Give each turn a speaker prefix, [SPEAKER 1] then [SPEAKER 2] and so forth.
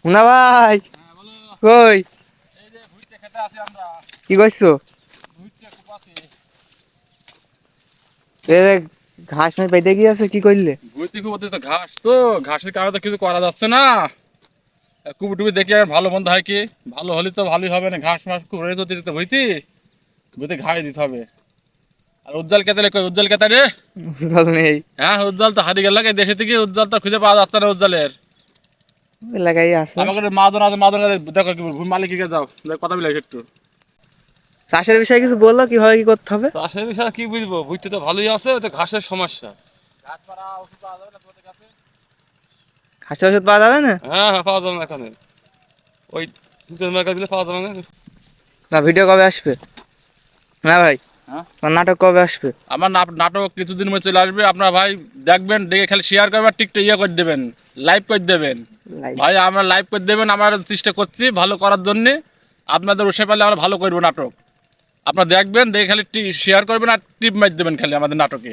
[SPEAKER 1] মুনা ভাই কই কি করছো? এ ঘাস নয় পেতে গিয়েছে কি করলে?
[SPEAKER 2] বুঝতে খুব অতিরিক্ত ঘাস তো, ঘাসের কারণে তো কিছু করা যাচ্ছে না। কুবি টুবি দেখি আর ভালো মন্দ হয় কি, ভালো হলে তো ভালোই হবে না। ঘাস মাস খুব রয়েছে অতিরিক্ত বুঝতি, বুঝতে ঘাস দিতে হবে। আর উজ্জ্বল কেতালে কই, উজ্জ্বল কেতা রে?
[SPEAKER 1] জল নেই
[SPEAKER 2] হ্যাঁ উজ্জ্বল তো হারিয়ে গেল লাগে দেশে থেকে, উজ্জ্বল তো খুঁজে পাওয়া যাচ্ছে না উজ্জ্বলের।
[SPEAKER 1] লাগাই আছে।
[SPEAKER 2] আমাকে মাদন আছে, মাদন দেখো কি ভূমি মালিককে যাও, কথা বলে একটু।
[SPEAKER 1] চাষের বিষয়ে কিছু বললো কিভাবে কি করতে হবে?
[SPEAKER 2] চাষের বিষয়ে কি বুঝবো, বুঝতে তো ভালোই আছে, তো ঘাসের সমস্যা। ঘাস মারা ওষুধ পাওয়া যাবে না তোমাদের কাছে?
[SPEAKER 1] ঘাসের ওষুধ পাওয়া যাবে না?
[SPEAKER 2] হ্যাঁ হ্যাঁ পাওয়া যাবে না এখানে, ওই মার্কেট দিলে পাওয়া যাবে না।
[SPEAKER 1] না ভিডিও কবে আসবে? না ভাই
[SPEAKER 2] হ্যাঁ
[SPEAKER 1] তোমার নাটক কবে আসবে?
[SPEAKER 2] আমার নাটক কিছুদিন মধ্যে চলে আসবে। আপনারা ভাই দেখবেন, দেখে খালি শেয়ার করবেন, টিকটক ইয়ে করে দেবেন, লাইভ করে দেবেন।
[SPEAKER 1] লাইভ
[SPEAKER 2] ভাই আমরা লাইভ করে দেবেন, আমরা চেষ্টা করছি ভালো করার জন্য। আপনাদের উৎসাহ পেলে আমরা ভালো করবো নাটক। আপনারা দেখবেন, দেখে খালি শেয়ার করবেন আর টিপ মার দেবেন খালি আমাদের নাটকে।